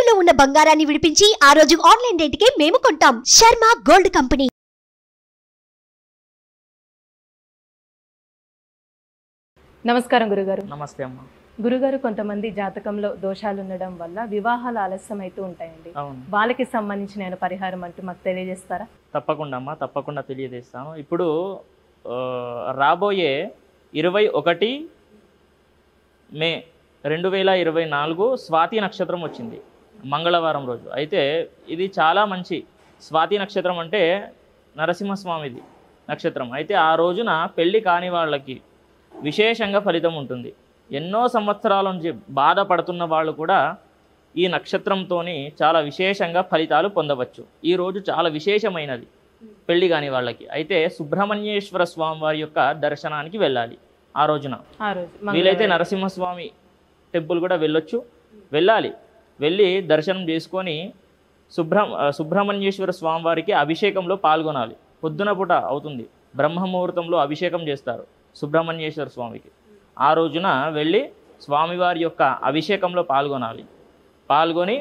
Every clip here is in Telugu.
తాకట్టులో ఉన్న బంగారాన్ని విడిపించి ఆ రోజు ఆన్లైన్ రేటుకే మేము కొంటాం. Sharma gold company. నమస్కారం గురుగారు. నమస్తే అమ్మ. గురుగారు, కొంతమంది జాతకంలో దోషాలు ఉండడం వల్ల వివాహాలు ఆలస్యం అవుతూ ఉంటాయండి. వాళ్ళకి సంబంధించిన పరిహారం అంటూ మాకు తెలియజేస్తారా? తప్పకుండా అమ్మ, తప్పకుండా తెలియజేస్తాను. ఇప్పుడు రాబోయే 21 మే 2024 స్వాతి నక్షత్రం వచ్చింది, మంగళవారం రోజు. అయితే ఇది చాలా మంచి స్వాతి నక్షత్రం, అంటే నరసింహస్వామిది నక్షత్రం. అయితే ఆ రోజున పెళ్ళి కాని వాళ్ళకి విశేషంగా ఫలితం ఉంటుంది. ఎన్నో సంవత్సరాల నుంచి బాధపడుతున్న వాళ్ళు కూడా ఈ నక్షత్రంతో చాలా విశేషంగా ఫలితాలు పొందవచ్చు. ఈరోజు చాలా విశేషమైనది పెళ్ళి కాని వాళ్ళకి. అయితే సుబ్రహ్మణ్యేశ్వర స్వామి వారి యొక్క దర్శనానికి వెళ్ళాలి ఆ రోజున. వీలైతే నరసింహస్వామి టెంపుల్ కూడా వెళ్ళాలి. వెళ్ళి దర్శనం చేసుకొని సుబ్రహ్మణ్యేశ్వర స్వామి వారికి అభిషేకంలో పాల్గొనాలి. పొద్దున పూట అవుతుంది, బ్రహ్మముహూర్తంలో అభిషేకం చేస్తారు సుబ్రహ్మణ్యేశ్వర స్వామికి. ఆ రోజున వెళ్ళి స్వామివారి యొక్క అభిషేకంలో పాల్గొని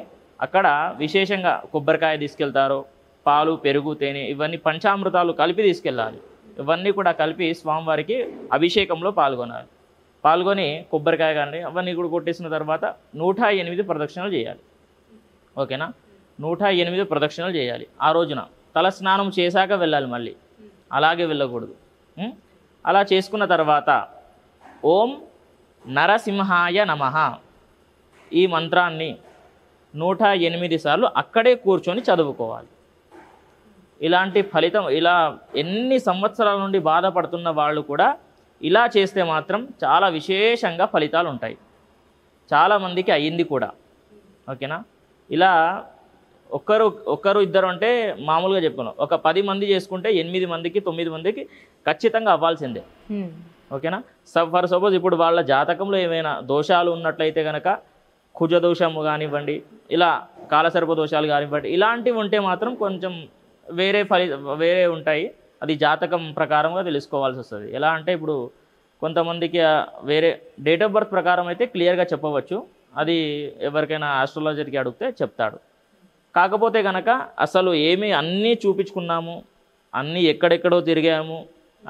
అక్కడ విశేషంగా కొబ్బరికాయ తీసుకెళ్తారు, పాలు, పెరుగు, తేనె, ఇవన్నీ పంచామృతాలు కలిపి తీసుకెళ్ళాలి. ఇవన్నీ కూడా కలిపి స్వామివారికి అభిషేకంలో పాల్గొని కొబ్బరికాయ కానీ అవన్నీ కూడా కొట్టేసిన తర్వాత 108 ప్రదక్షిణలు చేయాలి. ఓకేనా? 108 ప్రదక్షిణలు చేయాలి. ఆ రోజున తల స్నానం చేశాక వెళ్ళాలి, మళ్ళీ అలాగే వెళ్ళకూడదు. అలా చేసుకున్న తర్వాత ఓం నరసింహాయ నమః ఈ మంత్రాన్ని 108 సార్లు అక్కడే కూర్చొని చదువుకోవాలి. ఇలాంటి ఫలితం, ఇలా ఎన్ని సంవత్సరాల నుండి బాధపడుతున్న వాళ్ళు కూడా ఇలా చేస్తే మాత్రం చాలా విశేషంగా ఫలితాలు ఉంటాయి. చాలామందికి అయ్యింది కూడా. ఓకేనా? ఇలా ఒక్కరు ఇద్దరు అంటే మామూలుగా చెప్పుకున్నాం. ఒక 10 మంది చేసుకుంటే 8 మందికి 9 మందికి ఖచ్చితంగా అవ్వాల్సిందే. ఓకేనా? ఫర్ సపోజ్ ఇప్పుడు వాళ్ళ జాతకంలో ఏమైనా దోషాలు ఉన్నట్లయితే కనుక కుజ దోషము కానివ్వండి, ఇలా కాలసర్ప దోషాలు కానివ్వండి, ఇలాంటివి ఉంటే మాత్రం కొంచెం వేరే ఉంటాయి. అది జాతకం ప్రకారంగా తెలుసుకోవాల్సి వస్తుంది. ఎలా అంటే ఇప్పుడు కొంతమందికి వేరే డేట్ ఆఫ్ బర్త్ ప్రకారం అయితే క్లియర్గా చెప్పవచ్చు. అది ఎవరికైనా ఆస్ట్రాలజర్కి అడిగితే చెప్తాడు. కాకపోతే కనుక అసలు అన్నీ చూపించుకున్నాము, అన్నీ ఎక్కడెక్కడో తిరిగాము,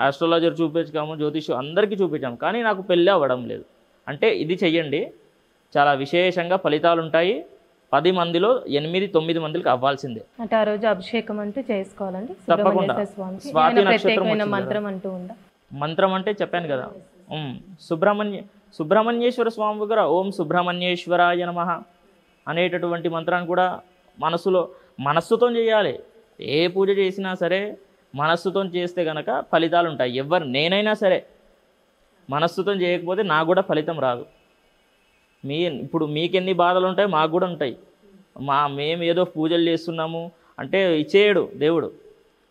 ఆస్ట్రాలజర్ చూపించాము, జ్యోతిష్యం అందరికీ చూపించాము, కానీ నాకు పెళ్ళి అవ్వడం లేదు అంటే ఇది చెయ్యండి, చాలా విశేషంగా ఫలితాలు ఉంటాయి. 10 మందిలో 8, 9 మందికి అవ్వాల్సిందే. అంటే ఆ రోజు అభిషేకం అంటూ చేసుకోవాలండి. తప్పకుండా. స్వాతి నక్షత్రం మంత్రం అంటే చెప్పాను కదా, సుబ్రహ్మణ్యేశ్వర స్వామి దగ్గర ఓం సుబ్రహ్మణ్యేశ్వరాయ నమః అనేటటువంటి మంత్రాన్ని కూడా మనస్సుతో చేయాలి. ఏ పూజ చేసినా సరే మనస్సుతో చేస్తే కనుక ఫలితాలు ఉంటాయి. నేనైనా సరే మనస్సుతో చేయకపోతే నాకు కూడా ఫలితం రాదు. ఇప్పుడు మీకెన్ని బాధలు ఉంటాయి, మాకు కూడా ఉంటాయి. మేము ఏదో పూజలు చేస్తున్నాము అంటే ఇచ్చేయడు దేవుడు,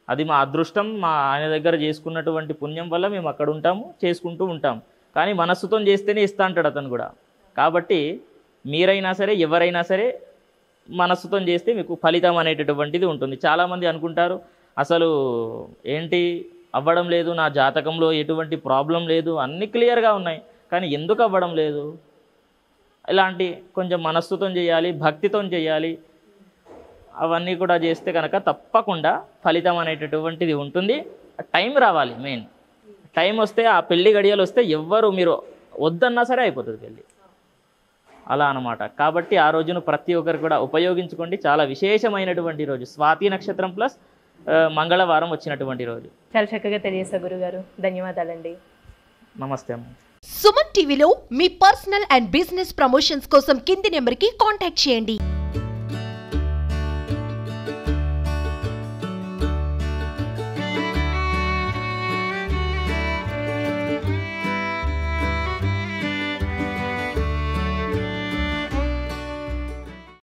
అది మా అదృష్టం. ఆయన దగ్గర చేసుకున్నటువంటి పుణ్యం వల్ల మేము అక్కడ ఉంటాము, చేసుకుంటూ ఉంటాం. కానీ మనస్సుతో చేస్తేనే ఇస్తా అంటాడు అతను కూడా. కాబట్టి మీరైనా సరే ఎవరైనా సరే మనస్సుతో చేస్తే మీకు ఫలితం అనేటటువంటిది ఉంటుంది. చాలామంది అనుకుంటారు అసలు ఏంటి అవ్వడం లేదు, నా జాతకంలో ఎటువంటి ప్రాబ్లం లేదు, అన్నీ క్లియర్గా ఉన్నాయి, కానీ ఎందుకు అవ్వడం లేదు? ఇలాంటి కొంచెం మనస్సుతో చేయాలి, భక్తితో చేయాలి. అవన్నీ కూడా చేస్తే కనుక తప్పకుండా ఫలితం అనేటటువంటిది ఉంటుంది. టైం రావాలి, మెయిన్ టైం వస్తే, ఆ పెళ్లి గడియలు వస్తే మీరు వద్దన్నా సరే అయిపోతుంది పెళ్ళి, అలా అన్నమాట. కాబట్టి ఆ రోజును ప్రతి ఒక్కరు కూడా ఉపయోగించుకోండి. చాలా విశేషమైనటువంటి రోజు, స్వాతి నక్షత్రం ప్లస్ మంగళవారం వచ్చినటువంటి రోజు. చాలా చక్కగా తెలియజేశారు గురుగారు, ధన్యవాదాలండి. నమస్తే అమ్మ. సుమన్ టీవీలో మీ పర్సనల్ అండ్ బిజినెస్ ప్రమోషన్స్ కోసం కింది నెంబర్కి కాంటాక్ట్ చేయండి.